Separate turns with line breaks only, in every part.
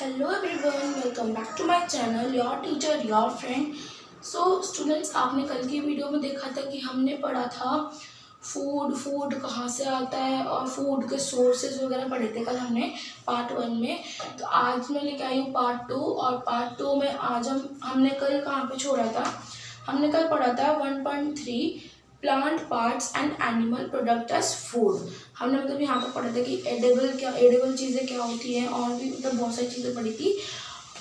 Hello everyone, welcome back to my channel your teacher your friend. So students, आपने कल की video में देखा था कि हमने पढ़ा था फूड कहाँ से आता है और फूड के सोर्सेज वगैरह पढ़े थे कल हमने पार्ट 1 में। तो आज मैं लेके आई हूँ पार्ट 2, और पार्ट 2 में आज हमने कल कहाँ पे छोड़ा था। हमने कल पढ़ा था 1.3 plant parts and animal product as food. हमने मतलब यहाँ पर पढ़ा था कि एडिबल चीज़ें क्या होती हैं, और भी मतलब बहुत सारी चीज़ें पढ़ी थी।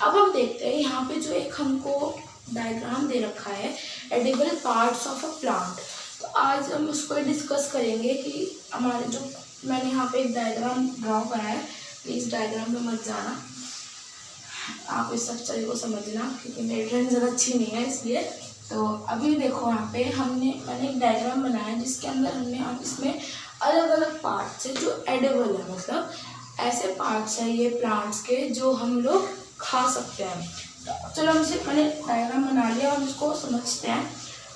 अब हम देखते हैं यहाँ पे जो एक हमको डायग्राम दे रखा है, edible parts of a plant. तो आज हम उसको डिस्कस करेंगे कि हमारे जो मैंने यहाँ पे एक डायग्राम ड्रॉ करा है, प्लीज़ डायग्राम में मत जाना, आप इस स्ट्रक्चर को समझना क्योंकि मेरी ड्राइंग ज़्यादा अच्छी नहीं है इसलिए। तो अभी देखो यहाँ पे मैंने एक डायग्राम बनाया जिसके अंदर हमने आप इसमें अलग अलग पार्ट्स है जो एडिबल है, मतलब ऐसे पार्ट्स है ये प्लांट्स के जो हम लोग खा सकते हैं। तो चलो मैंने डायग्राम बना लिया और इसको समझते हैं।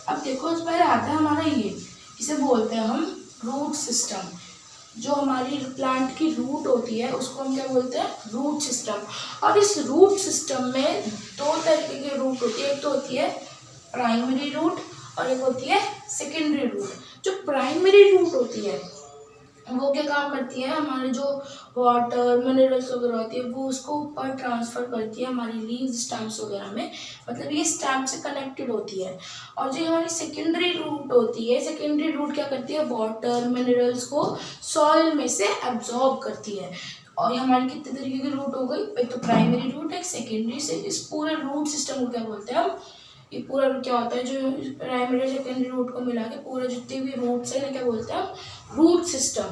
अब देखो इस पहले आता है हमारा ये, इसे बोलते हैं हम रूट सिस्टम। जो हमारी प्लांट की रूट होती है उसको हम क्या बोलते हैं, रूट सिस्टम। और इस रूट सिस्टम में दो तरीके की रूट होती है, एक तो होती है प्राइमरी रूट और एक होती है सेकेंडरी रूट। जो प्राइमरी रूट होती है वो क्या काम करती है, हमारे जो वाटर मिनरल्स वगैरह होती है वो उसको ऊपर ट्रांसफ़र करती है हमारी लीव्स स्टेम्स वगैरह में, मतलब ये स्टेम से कनेक्टेड होती है। और जो हमारी सेकेंडरी रूट होती है, सेकेंडरी रूट क्या करती है, वाटर मिनरल्स को सॉइल में से एब्जॉर्ब करती है। और ये हमारी कितने तरीके की रूट हो गई, एक तो प्राइमरी रूट है, एक सेकेंडरी से। इस पूरे रूट सिस्टम को क्या बोलते हैं हम, ये पूरा क्या होता है जो प्राइमरी सेकेंडरी रूट को मिला के पूरे जितने भी रूट्स हैं क्या बोलते हैं हम, रूट सिस्टम।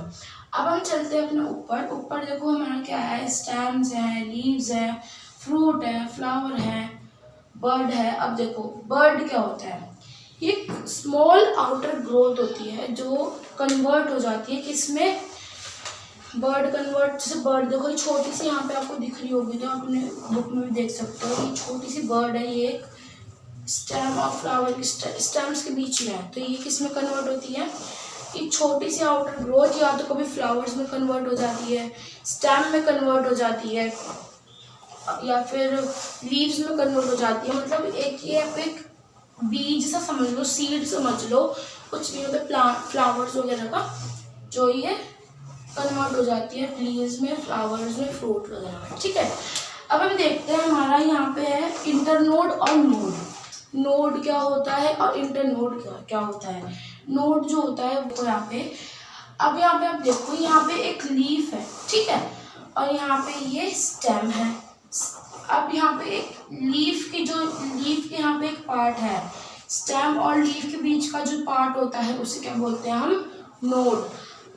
अब हम चलते हैं अपने ऊपर देखो हमारा क्या है, स्टेम्स है, लीव्स है, फ्रूट है, फ्लावर है, बर्ड है। अब देखो बर्ड क्या होता है, ये स्मॉल आउटर ग्रोथ होती है जो कन्वर्ट हो जाती है किसमें, बर्ड कन्वर्ट। जैसे बर्ड देखो ये छोटी सी यहाँ पे आपको दिख रही होगी, तो आप अपने बुक में भी देख सकते हो, ये छोटी सी बर्ड है, ये एक स्टेम और फ्लावर की स्टेम्स के बीच में है। तो ये किस में कन्वर्ट होती है, ये छोटी सी आउटर ग्रोथ या तो कभी फ्लावर्स में कन्वर्ट हो जाती है, स्टेम में कन्वर्ट हो जाती है, या फिर लीव्स में कन्वर्ट हो जाती है। मतलब एक बीज सा समझ लो, सीड समझ लो, कुछ भी मतलब प्लांट फ्लावर्स वगैरह का, जो ये कन्वर्ट हो जाती है लीव्स में, फ्लावर्स में, फ्रूट वगैरह में। ठीक है, अब हम देखते हैं हमारा यहाँ पे है इंटरनोड और नोड। नोड क्या होता है और इंटरनोड क्या होता है। नोड जो होता है वो यहाँ पे आप देखो, यहाँ पे एक लीफ है, ठीक है, और यहाँ पे ये स्टेम है। अब यहाँ पे एक लीफ के यहाँ पे एक पार्ट है, स्टेम और लीफ के बीच का जो पार्ट होता है उसे क्या बोलते हैं हम, नोड।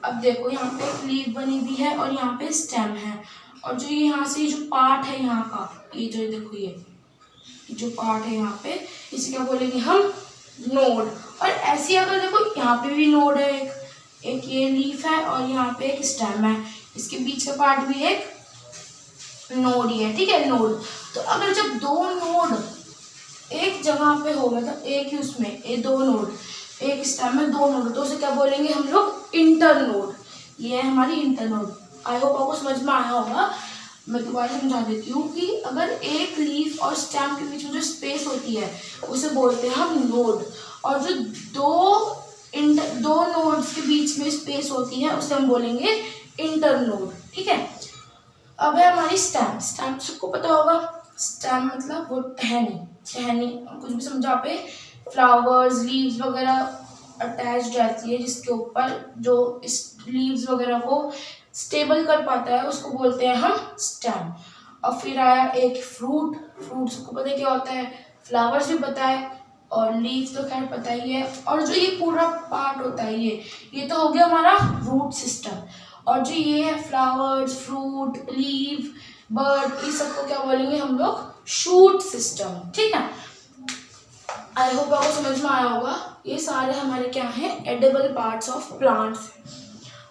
अब देखो यहाँ पे एक लीफ बनी हुई है और यहाँ पे स्टेम है, और जो यहाँ से जो पार्ट है यहाँ का, ये जो देखो ये जो पार्ट है यहाँ पे, इसे क्या बोलेंगे हम, नोड। और ऐसे अगर देखो यहाँ पे भी नोड है, एक ये लीफ है और यहाँ पे एक स्टेम है, इसके बीच का पार्ट भी एक नोड ही है, ठीक है, नोड। तो अगर जब दो नोड एक जगह पे हो, मतलब एक ही उसमें ये दो नोड, एक स्टेम में दो नोड, तो उसे क्या बोलेंगे हम लोग, इंटरनोड। ये है हमारी इंटरनोड। आई होप आपको समझ में आया होगा। मैं दोबारा समझा देती हूँ कि अगर एक लीफ और स्टेम के बीच में जो स्पेस होती है उसे बोलते हैं हम नोड, और जो दो नोड्स के बीच में स्पेस होती है उसे हम बोलेंगे इंटरनोड। ठीक है, अब है हमारी स्टेम। स्टेम सबको पता होगा, स्टेम मतलब वो टहनी कुछ भी समझा पे फ्लावर्स लीव्स वगैरह अटैच रहती है, जिसके ऊपर जो इस लीव्स वगैरह को स्टेबल कर पाता है उसको बोलते हैं हम स्टेम। और फिर आया एक फ्रूट सबको पता है क्या होता है, फ्लावर्स भी पता है और लीव्स तो खैर पता ही है। और जो ये पूरा पार्ट होता है ये तो हो गया हमारा रूट सिस्टम। और जो ये है फ्लावर्स, फ्रूट, लीव, बर्ड, ये सबको क्या बोलेंगे हम लोग, शूट सिस्टम। ठीक है, आई होप आपको समझ में आया होगा। ये सारे हमारे क्या हैं, एडिबल पार्ट्स ऑफ प्लांट्स।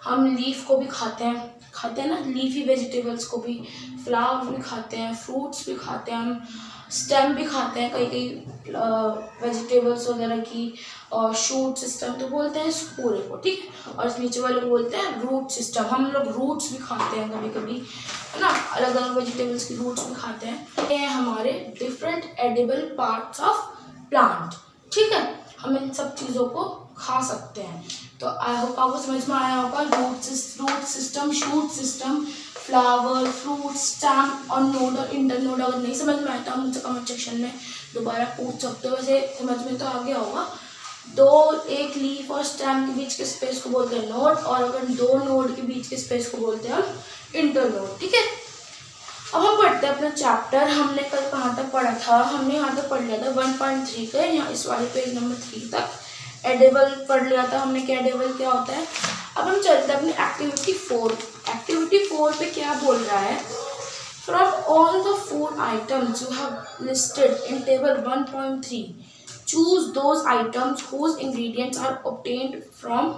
हम लीफ को भी खाते हैं, खाते हैं ना, लीफी वेजिटेबल्स को भी, फ्लावर भी खाते हैं, फ्रूट्स भी खाते हैं हम, स्टेम भी खाते हैं कई कई वेजिटेबल्स वगैरह की, और शूट सिस्टम तो बोलते हैं इस पूरे को, ठीक है। और इस नीचे वाले को बोलते हैं रूट सिस्टम। हम लोग रूट्स भी खाते हैं कभी कभी, है ना, अलग अलग वेजिटेबल्स की रूट्स भी खाते हैं। ये हमारे different edible parts of plant, ठीक है। हम इन सब चीज़ों को खा सकते हैं। तो आई होप आपको समझ में आया होगा। Root system, shoot system, flower, fruit, stem और नोड और इंटरनोड। अगर नहीं समझ में आता मुझसे कमेंट सेक्शन में दोबारा पूछ सकते हो। वैसे समझ में तो आ गया होगा। एक लीफ और स्टेम के बीच के स्पेस को बोलते हैं नोड, और अगर दो नोड के बीच के स्पेस को बोलते हैं हम इंटरनोड, ठीक है। अब हम पढ़ते हैं अपना चैप्टर। हमने कल कहाँ तक पढ़ा था? हमने यहाँ तक पढ़ लिया था 1.3 के, यहाँ इस वाले पेज नंबर 3 तक एडिबल पढ़ लिया था हमने कि एडिबल क्या होता है। अब हम चलते हैं अपनी एक्टिविटी 4। एक्टिविटी 4 पे क्या बोल रहा है? From all the food items you have listed in table 1.3 choose those items whose ingredients are obtained from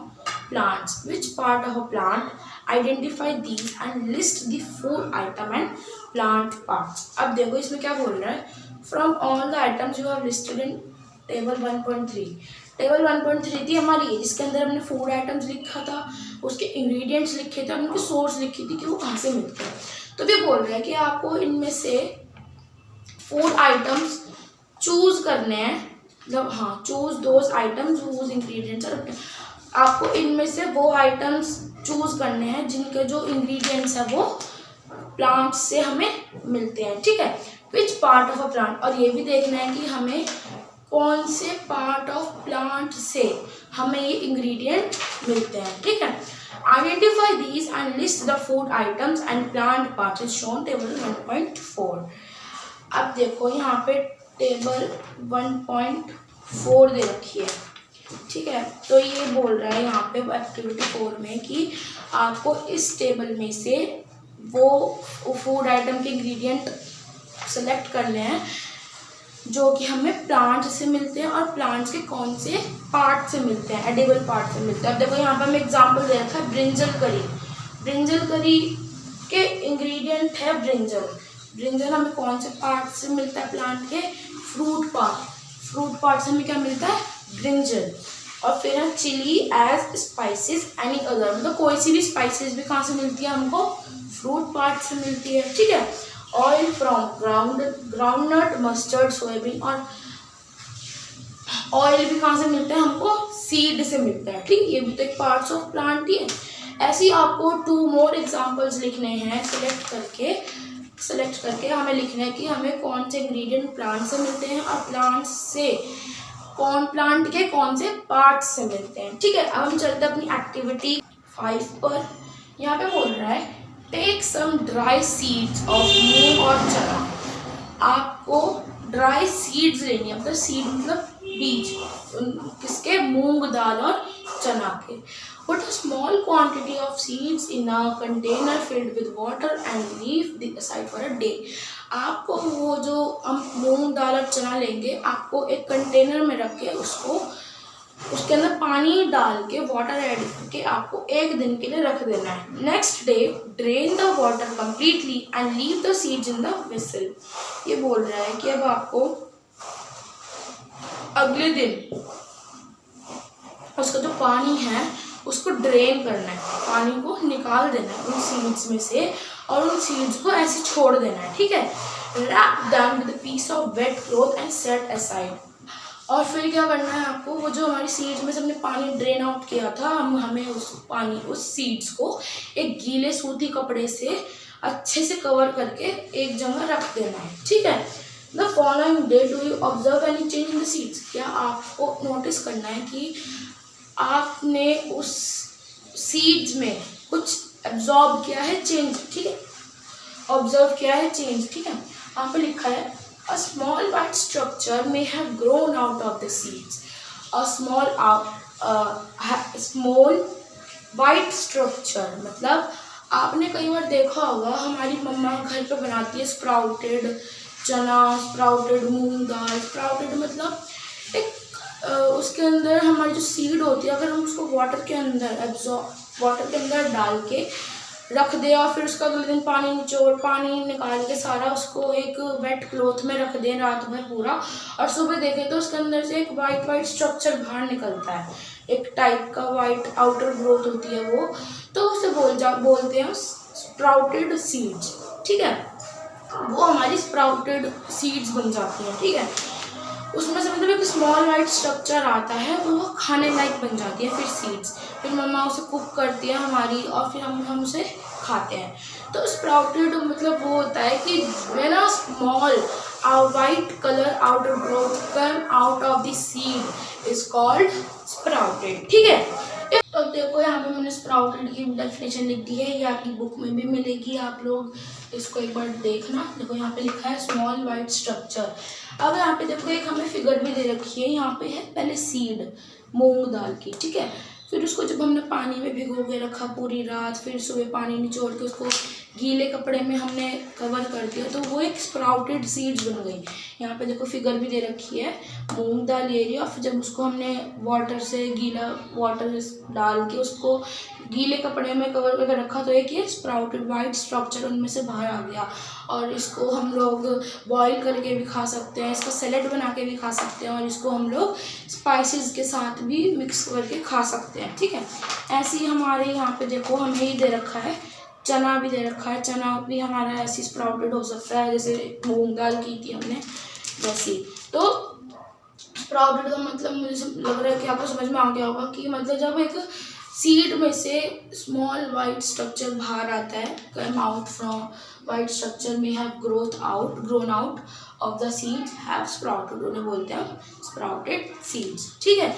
plants. Which part of a plant? Identify these and list the food item and plant parts. अब देखो इसमें क्या बोल रहा है? From all the items you have listed in table 1.3. Table 1.3 थी हमारी, जिसके अंदर हमने फूड आइटम्स लिखा था, उसके इंग्रेडिएंट्स लिखे थे, उनकी सोर्स लिखी थी कि वो कहाँ से मिलते हैं। तो ये बोल रहा है कि आपको इनमें से फूड आइटम्स चूज करने हैं, मतलब हाँ, choose those items whose ingredients are. आपको इनमें से वो आइटम्स चूज करने हैं जिनके जो इंग्रेडिएंट्स है वो प्लांट से हमें मिलते हैं, ठीक है। Which part of a plant, और ये भी देखना है कि हमें कौन से पार्ट ऑफ प्लांट से हमें ये इंग्रेडिएंट मिलते हैं, ठीक है। Identify these and list the food items and plant parts is shown table 1.4। अब देखो यहाँ पे टेबल 1.4 दे रखी है, ठीक है। तो ये बोल रहा है यहाँ पे एक्टिविटी 4 में कि आपको इस टेबल में से वो फूड आइटम के इंग्रेडिएंट सेलेक्ट करने हैं जो कि हमें प्लांट से मिलते हैं, और प्लांट्स के कौन से पार्ट से मिलते हैं, एडिबल पार्ट से मिलते हैं। अब देखो यहाँ पे हमें एग्जांपल दे रखा है ब्रिंजल करी। ब्रिंजल करी के इंग्रेडिएंट है ब्रिंजल। ब्रिंजल हमें कौन से पार्ट से मिलता है? प्लांट के फ्रूट पार्ट। फ्रूट पार्ट से हमें क्या मिलता है? ब्रिंजल। और फिर है chilli as spices any other, मतलब कोई सी भी स्पाइसेस भी कहाँ से मिलती है हमको? फ्रूट पार्ट से मिलती है, ठीक है। Oil from groundnut, mustard, soybean, और ऑयल भी कहाँ से मिलता है हमको? सीड से मिलता है, ठीक है। ये भी तो एक पार्ट्स ऑफ प्लांट ही है। ऐसे ही आपको 2 मोर एग्जांपल्स लिखने हैं। सेलेक्ट करके हमें लिखना है कि हमें कौन से इंग्रेडिएंट प्लांट से मिलते हैं और प्लांट के कौन से पार्ट्स से मिलते हैं, ठीक है। अब हम चलते हैं अपनी एक्टिविटी 5 पर। यहाँ पे बोल रहा है take some dry seeds of moong और चना। आपको ड्राई सीड्स लेनी है, मतलब सीड मतलब बीज, किसके? मूंग दाल और चना के। Put a small quantity of seeds in a container filled with water and leave it aside for a day. आपको वो जो हम मूंग दाल और चना लेंगे, आपको एक कंटेनर में रख के उसके अंदर पानी डाल के वाटर ऐड करके आपको 1 दिन के लिए रख देना है। Next day drain the water completely and leave the seeds in the vessel. ये बोल रहा है कि अब आपको अगले दिन उसका जो पानी है उसको ड्रेन करना है, पानी को निकाल देना है उन सीड्स में से, और उन सीड्स को ऐसे छोड़ देना है, ठीक है। Wrap them with a piece of wet cloth and set aside. और फिर क्या करना है आपको? वो जो हमारी सीड्स में से हमने पानी ड्रेन आउट किया था, हमें उस सीड्स को एक गीले सूती कपड़े से अच्छे से कवर करके एक जगह रख देना है, ठीक है। The following day do you observe any change in the seeds. क्या आपको नोटिस करना है कि आपने उस सीड्स में कुछ एब्जॉर्ब किया है, चेंज, ठीक है, ऑब्जर्व किया है, चेंज, ठीक है। यहाँ पे लिखा है a small white structure may have grown out of the seeds. A small white structure मतलब आपने कई बार देखा होगा, हमारी मम्मा घर पे बनाती है स्प्राउटेड चना, स्प्राउटेड मूंग दाल। स्प्राउटेड मतलब एक उसके अंदर हमारी जो सीड होती है, अगर हम उसको वाटर के अंदर डाल के रख दे और फिर उसका अगले दिन पानी निकाल के सारा उसको एक वेट क्लॉथ में रख दें रात भर पूरा, और सुबह देखें तो उसके अंदर से एक वाइट स्ट्रक्चर बाहर निकलता है, एक टाइप का वाइट आउटर ग्रोथ होती है वो, तो उसे बोलते हैं स्प्राउटेड सीड्स। ठीक है, वो हमारी स्प्राउटेड सीड्स बन जाती हैं। ठीक है, उसमें से मतलब एक स्मॉल वाइट स्ट्रक्चर आता है, वो खाने लायक बन जाती है फिर सीड्स। फिर मम्मा उसे कुक करती है हमारी, और फिर हम उसे खाते हैं। तो स्प्राउटेड मतलब वो होता है कि when a small white color outer growth come out of the seed is called sprouted। ठीक है, तो देखो यहाँ पे मैंने स्प्राउटेड की डेफिनेशन लिख दी है, ये आपकी बुक में भी मिलेगी, आप लोग इसको एक बार देखना। देखो यहाँ पे लिखा है स्मॉल वाइट स्ट्रक्चर। अब यहाँ पे देखो एक हमें फिगर भी दे रखी है, यहाँ पे है पहले सीड मूंग दाल की। ठीक है, फिर उसको जब हमने पानी में भिगो के रखा पूरी रात, फिर सुबह पानी निचोड़ के उसको गीले कपड़े में हमने कवर कर दिया, तो वो एक स्प्राउटेड सीड्स बन गई। यहाँ पे देखो फिगर भी दे रखी है मूंग दाल एरिया, फिर जब उसको हमने गीला वाटर डाल के उसको गीले कपड़े में कवर करके रखा, तो एक ये स्प्राउटेड वाइट स्ट्रक्चर उनमें से बाहर आ गया। और इसको हम लोग बॉईल करके भी खा सकते हैं, इसका सैलेड बना के भी खा सकते हैं, और इसको हम लोग स्पाइसेस के साथ भी मिक्स करके खा सकते हैं। ठीक है, ऐसे ही हमारे यहाँ पे देखो हमें ही दे रखा है चना भी दे रखा है, चना भी हमारा ऐसी स्प्राउटेड हो सकता है जैसे मूंग दाल की थी हमने वैसी। तो स्प्राउटेड का मतलब मुझे लग रहा है कि आपको समझ में आ गया होगा कि मतलब जब एक सीड में से स्मॉल वाइट स्ट्रक्चर बाहर आता है, come out from white structure में have grown out of the seeds have sprouted, उन्हें बोलते हैं स्प्राउटेड सीड्स। ठीक है,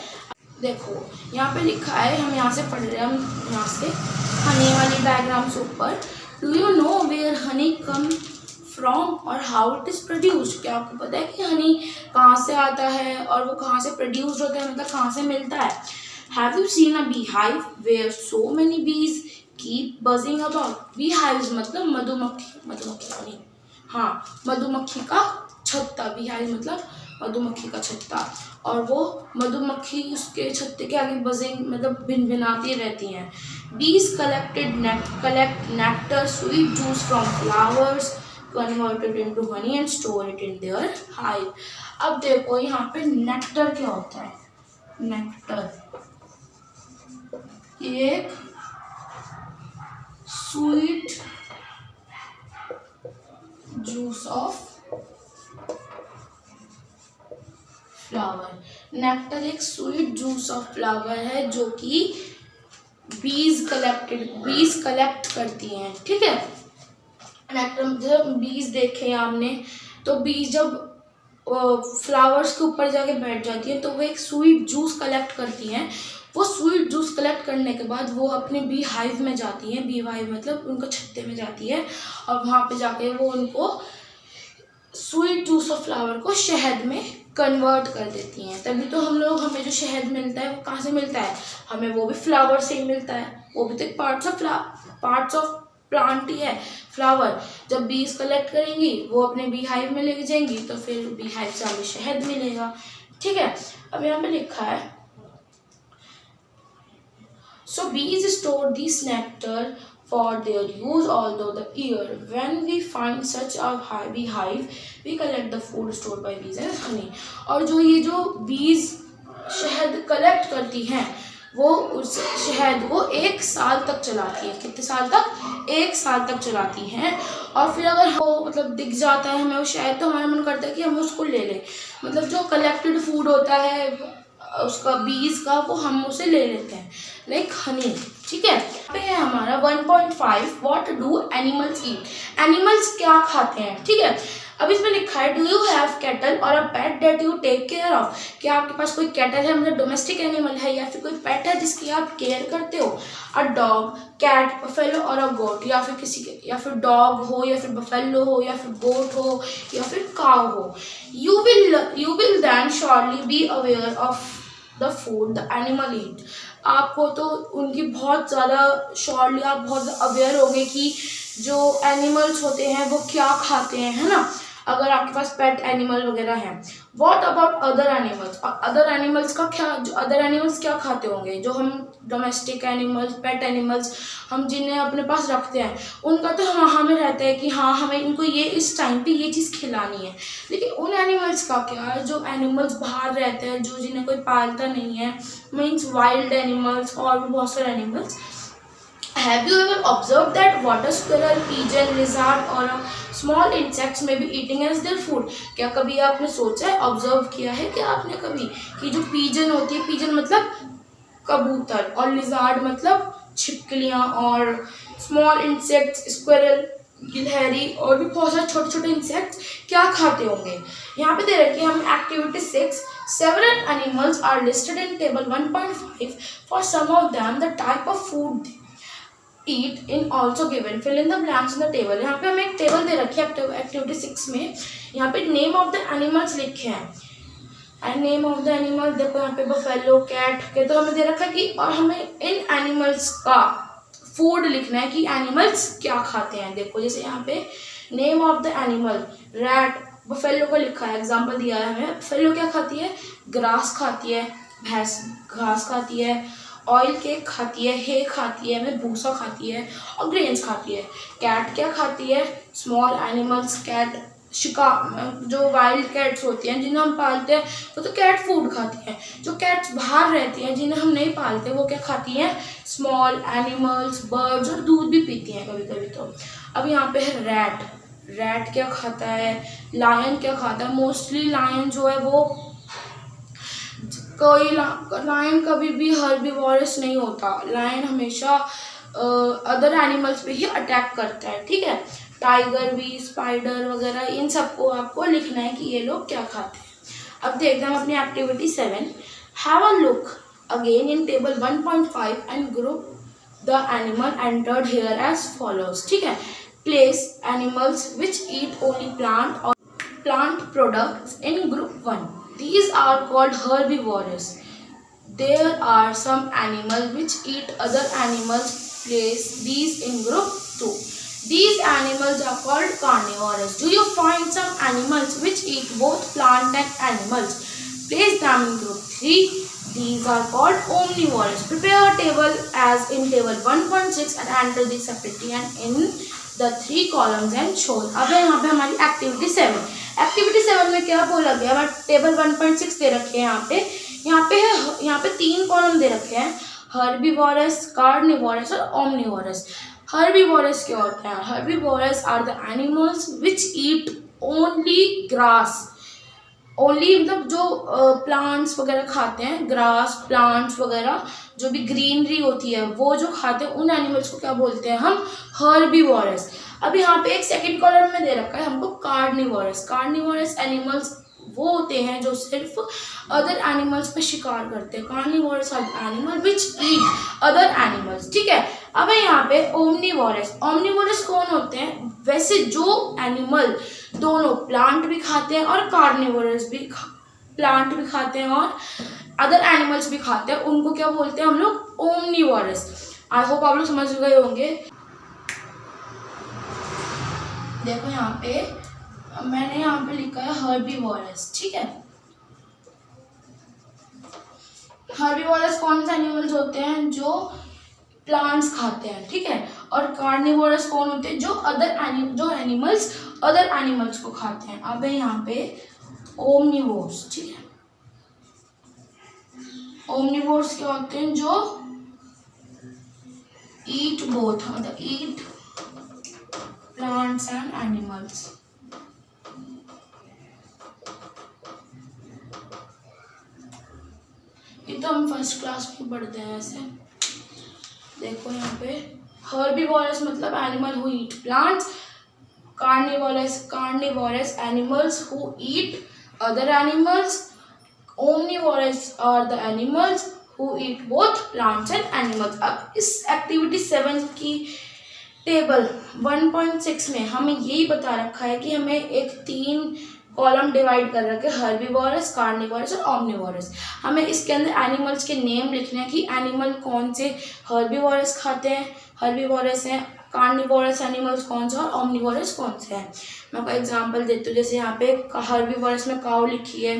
देखो यहाँ पे लिखा है, हम यहाँ से पढ़ रहे हैं, हम यहाँ से हनी वाली डायग्राम से ऊपर, do you know where honey come from और हाउ इट इज़ प्रोड्यूस्ड। क्या आपको पता है कि हनी कहाँ से आता है और वो कहाँ से प्रोड्यूस्ड होता है, मतलब कहाँ से मिलता है। Have you seen a bee hive where so many bees keep buzzing about. Bee hives मतलब मधुमक्खी नहीं, हाँ मधुमक्खी का छत्ता, बी हाइव मतलब मधुमक्खी का छत्ता, और वो मधुमक्खी उसके छत्ते के आगे बजिंग मतलब भिनभिनाती रहती हैं। बीज collect nectar sweet juice from flowers converted into honey and store it in their hive. अब देखो यहाँ पे नेक्टर क्या होता है। नेक्टर एक sweet juice of flower. Nectar एक स्वीट जूस ऑफ फ्लावर है जो कि बीज कलेक्ट करती हैं। ठीक है, नेक्टर जब बीज देखे आपने, तो बीज जब फ्लावर्स के ऊपर जाके बैठ जाती है तो वो एक स्वीट जूस कलेक्ट करती हैं। वो स्वीट जूस कलेक्ट करने के बाद वो अपने बी हाइव में जाती हैं, बी हाइव मतलब उनका छत्ते में जाती है, और वहाँ पे जाके वो उनको स्वीट जूस ऑफ फ्लावर को शहद में कन्वर्ट कर देती हैं। तभी तो हमें जो शहद मिलता है वो कहाँ से मिलता है, हमें वो भी फ्लावर से ही मिलता है, वो भी तो एक पार्ट्स ऑफ प्लांट ही है फ्लावर। जब बीज कलेक्ट करेंगी वो अपने बी हाइव में लेके जाएंगी, तो फिर बी हाइव से हमें शहद मिलेगा। ठीक है, अब यहाँ पे लिखा है so bees store this nectar for their use all through the year. When we find such a beehive, we collect the food stored by bees and honey. और जो बीज शहद कलेक्ट करती हैं वो उस शहद को 1 साल तक चलाती है। कितने साल तक? 1 साल तक चलाती हैं। और फिर अगर वो मतलब दिख जाता है हमें वो शहद, तो हमारा मन करता है कि हम उसको ले लें। मतलब जो कलेक्टेड फूड होता है उसका बीज का, वो हम उसे ले लेते हैं, लाइक हनी। ठीक है, पे है हमारा 1.5 what do animals eat. Animals क्या खाते हैं। ठीक है, अब इसमें लिखा है डू यू हैव कैटल और a pet that you take care of. क्या आपके पास कोई कैटल है, मतलब डोमेस्टिक एनिमल है, या फिर कोई पेट है जिसकी आप केयर करते हो। अ डॉग, कैट, बफेलो और अ गोट, या फिर डॉग हो, या फिर बफेलो हो, या फिर गोट हो, या फिर काउ हो। You will then surely be aware of the food the animal eat. आपको तो उनकी बहुत ज़्यादा श्योरली आप बहुत अवेयर होंगे कि जो एनिमल्स होते हैं वो क्या खाते हैं, है ना। अगर आपके पास पेट एनिमल वगैरह है। What about other animals? Other animals का क्या, अदर एनिमल्स क्या खाते होंगे? जो हम डोमेस्टिक एनिमल्स, पेट एनिमल्स हम जिन्हें अपने पास रखते हैं, उनका तो हमें रहता है कि हाँ हमें इनको ये इस टाइम पे ये चीज़ खिलानी है। लेकिन उन एनिमल्स का क्या, जो एनिमल्स बाहर रहते हैं, जो जिन्हें कोई पालता नहीं है, मीन्स वाइल्ड एनिमल्स और भी बहुत सारे animals. Have you ever observed that water squirrel, pigeon, lizard or small insects may be eating as their food? क्या कभी आपने सोचा है, ऑब्जर्व किया है क्या आपने कभी कि जो पीजन होती है, पीजन मतलब कबूतर, और लिजार्ड मतलब छिपकलियाँ, और स्मॉल इंसेक्ट्स स्क्विरल, गिलहरी और भी बहुत सारे छोटे छोटे इंसेक्ट्स क्या खाते होंगे? यहाँ पे दे रखी है हम activity 6। Several animals are listed in table 1.5. For some of them, the type of food eat in also given. Fill in the blanks in the table. यहाँ पे हमें एक टेबल दे रखी है एक्टिविटी 6 में। यहाँ पे नेम ऑफ द एनिमल्स लिखे हैं, and name of the animal देखो यहाँ पे बफेलो, कैट के तो हमें दे रखा है कि, और हमें इन एनिमल्स का फूड लिखना है कि एनिमल्स क्या खाते हैं। देखो जैसे यहाँ पे name of the animal, rat, buffalo को लिखा है, एग्जाम्पल दिया है हमें। बफेलो क्या खाती है? ग्रास खाती है, भैंस घास खाती है, ऑयल केक खाती है, हे खाती है, हमें भूसा खाती है और ग्रेन्स खाती है। कैट क्या खाती है? स्मॉल एनिमल्स, कैट जो वाइल्ड कैट्स होती हैं जिन्हें हम पालते हैं वो तो कैट फूड खाती हैं। जो कैट्स बाहर रहती हैं जिन्हें हम नहीं पालते वो क्या खाती हैं? स्मॉल एनिमल्स, बर्ड्स, और दूध भी पीती हैं कभी कभी तो। अब यहाँ पे है रैट। रैट क्या खाता है? लायन क्या खाता है? मोस्टली लायन जो है वो लायन कभी भी हर्बीवोरस नहीं होता। लायन हमेशा अदर एनिमल्स पे ही अटैक करता है, ठीक है। टाइगर भी, स्पाइडर वगैरह, इन सबको आपको लिखना है कि ये लोग क्या खाते हैं। अब देखते हैं अपनी activity 7। Have a look again in table 1.5 and group the animal entered here as follows, ठीक है। Place animals which eat only plant और plant products in group 1. These are called herbivores. There are some animals which eat other animals. Place these in group 2. These animals are called carnivores. Do you find some animals which eat both plant and animals? Place them in group 3. These are called omnivores. Prepare a table as in table 1.6 and enter this separately and in the 3 columns and show. अब यहाँ पे हमारी activity 7। Activity 7 में क्या बोला गया? हमारे table 1.6 दे रखे हैं यहाँ पे 3 कॉलम दे रखे हैं, हर्बीवोरस, कार्निवोरस और ओमनिवोरस। हर्बीवोरस क्या होता है? Herbivorous are the animals which eat only grass. Only मतलब जो प्लांट्स वगैरह खाते हैं, ग्रास, प्लांट्स वगैरह, जो भी ग्रीनरी होती है वो जो खाते हैं, उन एनिमल्स को क्या बोलते हैं हम? हर्बीवोरस। अब यहाँ पे एक सेकंड कॉलम में दे रखा है हमको कार्निवोरस। कार्निवोरस एनिमल्स वो होते हैं जो सिर्फ अदर एनिमल्स पे शिकार करते हैं। Carnivorous are animal which eat other animals, ठीक है। अब यहाँ पे ओमनिवोरस। ओमनिवोरस कौन होते हैं? वैसे जो एनिमल दोनों प्लांट भी खाते हैं और कार्निवोरस भी प्लांट भी खाते हैं और अदर एनिमल्स भी खाते हैं, उनको क्या बोलते हैं हम लोग? ओमनिवोरस। आई होप आप लोग समझ गए होंगे। देखो यहाँ पे मैंने यहाँ पे लिखा है हर्बीवोरस, ठीक है। हर्बीवोरस कौन से एनिमल्स होते हैं? जो प्लांट्स खाते हैं, ठीक है। और कार्निवोरस कौन होते हैं? जो एनिमल्स अदर एनिमल्स को खाते हैं। अब है यहाँ पे ओमनिवोर्स, ठीक है। ओमनिवोर्स क्या होते हैं? जो ईट बोथ, मतलब ईट प्लांट्स एंड एनिमल्स। ये तो हम फर्स्ट क्लास में पढ़ते हैं ऐसे। देखो यहाँ पे हर्बीवोरस मतलब animal who eat plants, carnivorous animals who eat other animals, omnivorous are the animals who eat both plants and animals. अब इस एक्टिविटी 7 की टेबल 1.6 में हमें यही बता रखा है कि हमें एक 3 कॉलम डिवाइड कर रखे, हर्बीवोरस, कार्निवोरस और ओमनिवोरस। हमें इसके अंदर एनिमल्स के नेम लिखने हैं कि एनिमल कौन से हर्बीवोरस खाते हैं, हर्बीवोरस हैं, कार्निवोरस एनिमल्स कौन से और ओमनिवोरस कौन से हैं। मैं आपको एग्जांपल देती हूँ, जैसे यहाँ पे हर्बीवोरस में काऊ लिखी है,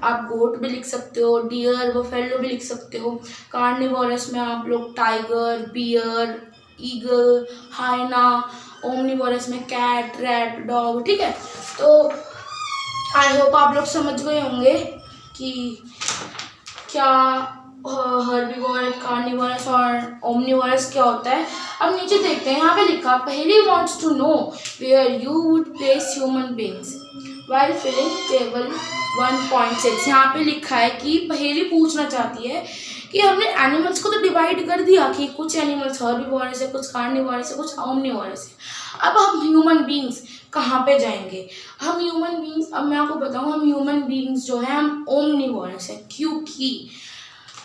आप गोट भी लिख सकते हो, डियर बफेलो भी लिख सकते हो। कार्निवोरस में आप लोग टाइगर, बियर, ईगल, हाइना। ओमनिवोरस में कैट, रैट, डॉग। ठीक है, तो आई होप आप लोग समझ गए होंगे कि क्या हर्बीवोरस, कार्निवोरस और ओमनिवोरस क्या होता है। अब नीचे देखते हैं, यहाँ पे लिखा Paheli wants to know where you would place human beings while filling table 1.6। यहाँ पे लिखा है कि पहेली पूछना चाहती है कि हमने एनिमल्स को तो डिवाइड कर दिया कि कुछ एनिमल्स हर्बीवोरस है, कुछ कार्निवोरस है, कुछ ओमनिवोरस है। अब हम ह्यूमन बीइंग्स कहाँ पे जाएंगे। हम ह्यूमन बीइंग्स, अब मैं आपको बताऊँ, हम ह्यूमन बीइंग्स जो है हम ओमनिवोरस है, क्योंकि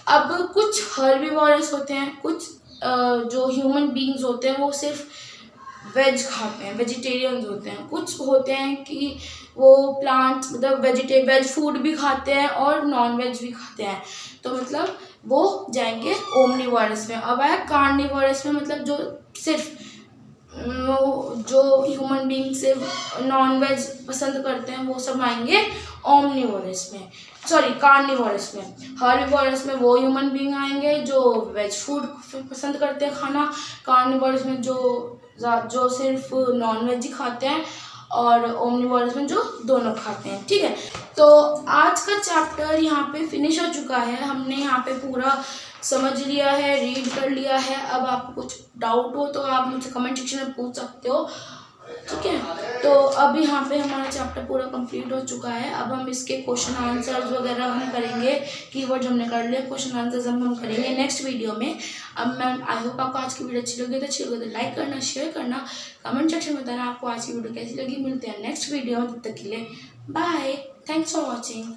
अब कुछ हर्बीवोरस होते हैं, कुछ जो ह्यूमन बीइंग्स होते हैं वो सिर्फ वेज खाते हैं, वेजिटेरियंस होते हैं। कुछ होते हैं कि वो प्लांट्स मतलब वेज फूड भी खाते हैं और नॉन वेज भी खाते हैं, तो मतलब वो जाएंगे ओमनिवोरस में। अब है कार्निवोरस में, मतलब जो सिर्फ जो ह्यूमन बीइंग से नॉन वेज पसंद करते हैं वो सब आएंगे ओमनिवोरस में, सॉरी कार्निवोरस में। हर्बीवोरस में वो ह्यूमन बीइंग आएंगे जो वेज फूड पसंद करते हैं खाना। कार्निवोरस में जो सिर्फ नॉन वेज ही खाते हैं, और ओमनिवोरस में जो दोनों खाते हैं। ठीक है, तो आज का चैप्टर यहाँ पे फिनिश हो चुका है। हमने यहाँ पे पूरा समझ लिया है, रीड कर लिया है। अब आपको कुछ डाउट हो तो आप मुझसे कमेंट सेक्शन में पूछ सकते हो। ठीक है, तो अब यहाँ पे हमारा चैप्टर पूरा कंप्लीट हो चुका है। अब हम इसके क्वेश्चन आंसर्स वगैरह हम करेंगे, कीवर्ड्स हमने कर लिया, क्वेश्चन आंसर्स हम करेंगे नेक्स्ट वीडियो में। अब मैम आई होप आपको आज की वीडियो अच्छी लगी तो लाइक करना, शेयर करना, कमेंट सेक्शन में बताना आपको आज की वीडियो कैसी लगी। मिलते हैं नेक्स्ट वीडियो में, तब तक के लिए बाय, थैंक्स फॉर वॉचिंग।